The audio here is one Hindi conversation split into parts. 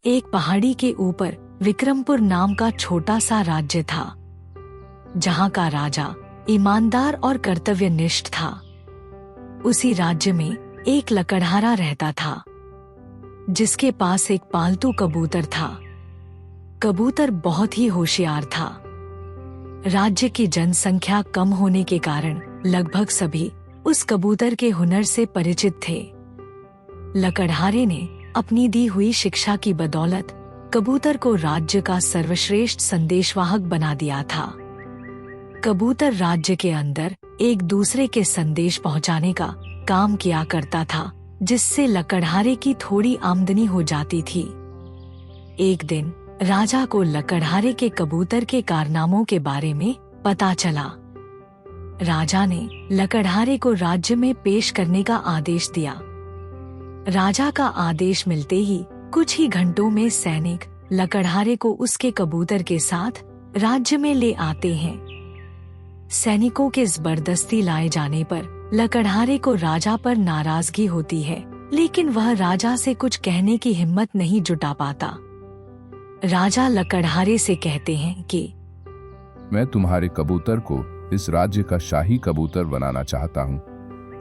एक पहाड़ी के ऊपर विक्रमपुर नाम का छोटा सा राज्य था, जहाँ का राजा ईमानदार और कर्तव्यनिष्ठ था। उसी राज्य में एक लकड़हारा रहता था, जिसके पास एक पालतू कबूतर था। कबूतर बहुत ही होशियार था। राज्य की जनसंख्या कम होने के कारण लगभग सभी उस कबूतर के हुनर से परिचित थे। लकड़हारे ने अपनी दी हुई शिक्षा की बदौलत कबूतर को राज्य का सर्वश्रेष्ठ संदेशवाहक बना दिया था। कबूतर राज्य के अंदर एक दूसरे के संदेश पहुंचाने का काम किया करता था, जिससे लकड़हारे की थोड़ी आमदनी हो जाती थी। एक दिन राजा को लकड़हारे के कबूतर के कारनामों के बारे में पता चला। राजा ने लकड़हारे को राज्य में पेश करने का आदेश दिया। राजा का आदेश मिलते ही कुछ ही घंटों में सैनिक लकड़हारे को उसके कबूतर के साथ राज्य में ले आते हैं। सैनिकों के जबरदस्ती लाए जाने पर लकड़हारे को राजा पर नाराजगी होती है, लेकिन वह राजा से कुछ कहने की हिम्मत नहीं जुटा पाता। राजा लकड़हारे से कहते हैं कि मैं तुम्हारे कबूतर को इस राज्य का शाही कबूतर बनाना चाहता हूँ।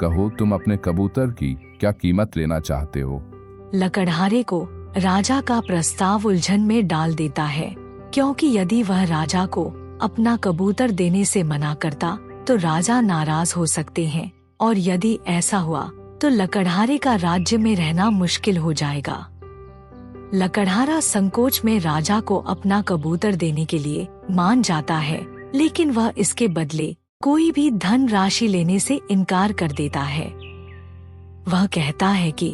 कहो तुम अपने कबूतर की क्या कीमत लेना चाहते हो? लकड़हारे को राजा का प्रस्ताव उलझन में डाल देता है, क्योंकि यदि वह राजा को अपना कबूतर देने से मना करता तो राजा नाराज हो सकते हैं, और यदि ऐसा हुआ तो लकड़हारे का राज्य में रहना मुश्किल हो जाएगा। लकड़हारा संकोच में राजा को अपना कबूतर देने के लिए मान जाता है, लेकिन वह इसके बदले कोई भी धन राशि लेने से इनकार कर देता है। वह कहता है कि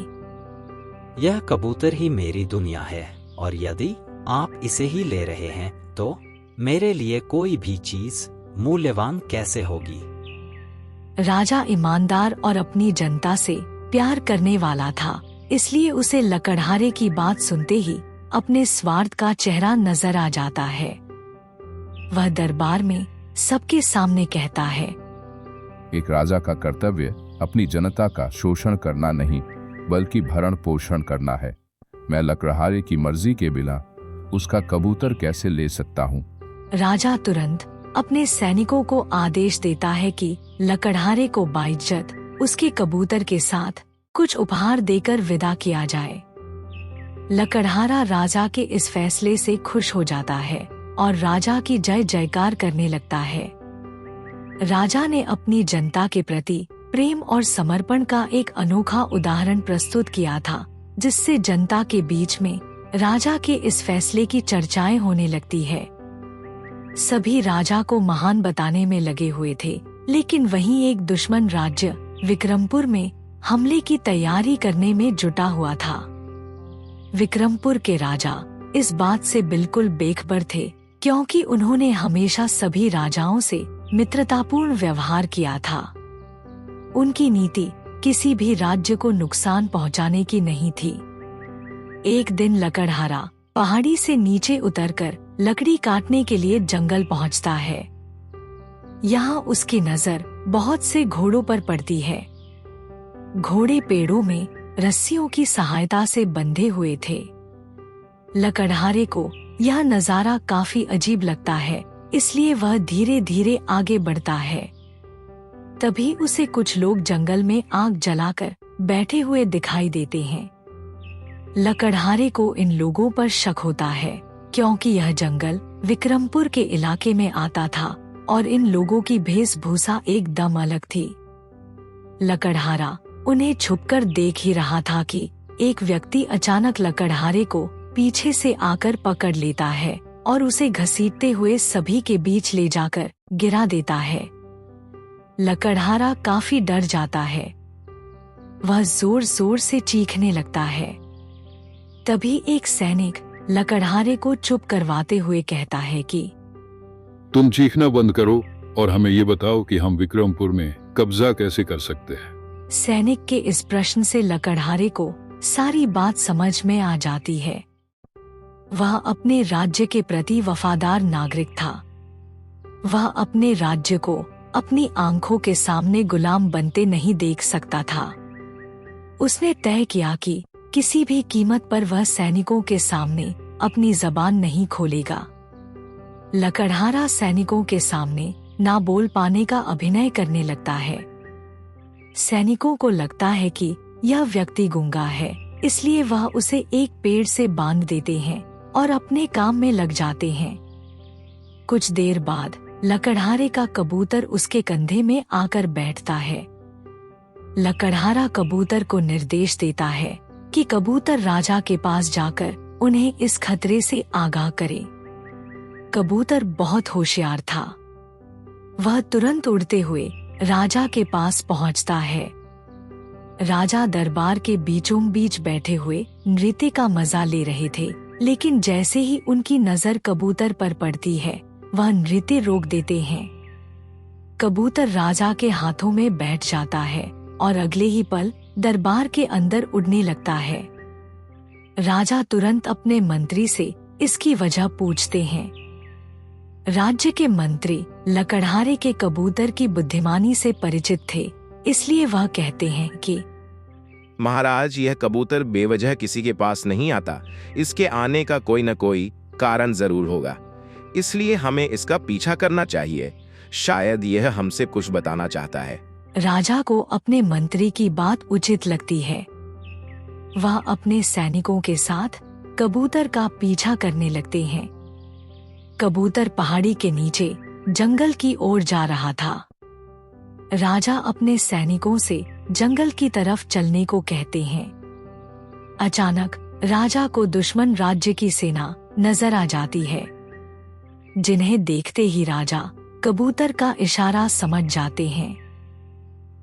यह कबूतर ही मेरी दुनिया है, और यदि आप इसे ही ले रहे हैं तो मेरे लिए कोई भी चीज मूल्यवान कैसे होगी। राजा ईमानदार और अपनी जनता से प्यार करने वाला था, इसलिए उसे लकड़हारे की बात सुनते ही अपने स्वार्थ का चेहरा नजर आ जाता है। वह दरबार में सबके सामने कहता है, एक राजा का कर्तव्य अपनी जनता का शोषण करना नहीं, बल्कि भरण पोषण करना है। मैं लकड़हारे की मर्जी के बिना उसका कबूतर कैसे ले सकता हूँ? राजा तुरंत अपने सैनिकों को आदेश देता है कि लकड़हारे को बाइज्जत उसके कबूतर के साथ कुछ उपहार देकर विदा किया जाए। लकड़हारा राजा के इस फैसले से खुश हो जाता है और राजा की जय जयकार करने लगता है। राजा ने अपनी जनता के प्रति प्रेम और समर्पण का एक अनोखा उदाहरण प्रस्तुत किया था, जिससे जनता के बीच में राजा के इस फैसले की चर्चाएं होने लगती है। सभी राजा को महान बताने में लगे हुए थे, लेकिन वहीं एक दुश्मन राज्य विक्रमपुर में हमले की तैयारी करने में जुटा हुआ था। विक्रमपुर के राजा इस बात से बिल्कुल बेखबर थे, क्योंकि उन्होंने हमेशा सभी राजाओं से मित्रतापूर्ण व्यवहार किया था। उनकी नीति किसी भी राज्य को नुकसान पहुंचाने की नहीं थी। एक दिन लकड़हारा पहाड़ी से नीचे उतरकर लकड़ी काटने के लिए जंगल पहुंचता है। यहाँ उसकी नजर बहुत से घोड़ों पर पड़ती है। घोड़े पेड़ों में रस्सियों की सहायता से बंधे हुए थे। लकड़हारे को यह नजारा काफी अजीब लगता है, इसलिए वह धीरे धीरे आगे बढ़ता है। तभी उसे कुछ लोग जंगल में आग जलाकर बैठे हुए दिखाई देते हैं। लकड़हारे को इन लोगों पर शक होता है, क्योंकि यह जंगल विक्रमपुर के इलाके में आता था और इन लोगों की वेशभूषा एकदम अलग थी। लकड़हारा उन्हें छुपकर देख ही रहा था कि एक व्यक्ति अचानक लकड़हारे को पीछे से आकर पकड़ लेता है और उसे घसीटते हुए सभी के बीच ले जाकर गिरा देता है। लकड़हारा काफी डर जाता है। वह जोर जोर से चीखने लगता है। तभी एक सैनिक लकड़हारे को चुप करवाते हुए कहता है कि तुम चीखना बंद करो और हमें ये बताओ कि हम विक्रमपुर में कब्जा कैसे कर सकते हैं। सैनिक के इस प्रश्न से लकड़हारे को सारी बात समझ में आ जाती है। वह अपने राज्य के प्रति वफादार नागरिक था। वह अपने राज्य को अपनी आंखों के सामने गुलाम बनते नहीं देख सकता था। उसने तय किया कि किसी भी कीमत पर वह सैनिकों के सामने अपनी जबान नहीं खोलेगा। लकड़हारा सैनिकों के सामने ना बोल पाने का अभिनय करने लगता है। सैनिकों को लगता है कि यह व्यक्ति गूंगा है, इसलिए वह उसे एक पेड़ से बांध देते हैं और अपने काम में लग जाते हैं। कुछ देर बाद लकड़हारे का कबूतर उसके कंधे में आकर बैठता है। लकड़हारा कबूतर को निर्देश देता है कि कबूतर राजा के पास जाकर उन्हें इस खतरे से आगाह करे। कबूतर बहुत होशियार था। वह तुरंत उड़ते हुए राजा के पास पहुंचता है। राजा दरबार के बीचों बीच बैठे हुए नृत्य का मजा ले रहे थे, लेकिन जैसे ही उनकी नजर कबूतर पर पड़ती है, वह नृत्य रोक देते हैं। कबूतर राजा के हाथों में बैठ जाता है और अगले ही पल दरबार के अंदर उड़ने लगता है। राजा तुरंत अपने मंत्री से इसकी वजह पूछते हैं। राज्य के मंत्री लकड़हारे के कबूतर की बुद्धिमानी से परिचित थे, इसलिए वह कहते हैं कि महाराज, यह कबूतर बेवजह किसी के पास नहीं आता। इसके आने का कोई न कोई कारण जरूर होगा, इसलिए हमें इसका पीछा करना चाहिए। शायद यह हमसे कुछ बताना चाहता है। राजा को अपने मंत्री की बात उचित लगती है। वह अपने सैनिकों के साथ कबूतर का पीछा करने लगते हैं। कबूतर पहाड़ी के नीचे जंगल की ओर जा रहा था। राजा अपने सैनिकों से जंगल की तरफ चलने को कहते हैं। अचानक राजा को दुश्मन राज्य की सेना नजर आ जाती है, जिन्हें देखते ही राजा कबूतर का इशारा समझ जाते हैं।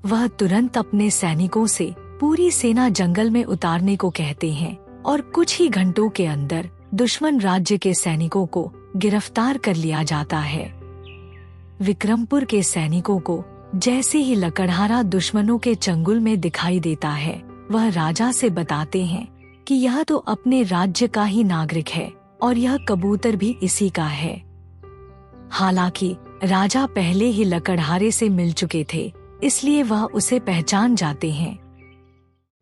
वह तुरंत अपने सैनिकों से पूरी सेना जंगल में उतारने को कहते हैं और कुछ ही घंटों के अंदर दुश्मन राज्य के सैनिकों को गिरफ्तार कर लिया जाता है। विक्रमपुर के सैनिकों को जैसे ही लकड़हारा दुश्मनों के चंगुल में दिखाई देता है, वह राजा से बताते हैं कि यह तो अपने राज्य का ही नागरिक है और यह कबूतर भी इसी का है। हालांकि राजा पहले ही लकड़हारे से मिल चुके थे, इसलिए वह उसे पहचान जाते हैं।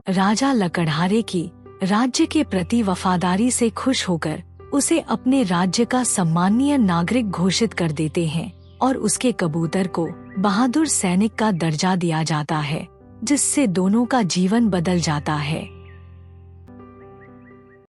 राजा लकड़हारे की राज्य के प्रति वफादारी से खुश होकर उसे अपने राज्य का सम्मानीय नागरिक घोषित कर देते हैं और उसके कबूतर को बहादुर सैनिक का दर्जा दिया जाता है, जिससे दोनों का जीवन बदल जाता है।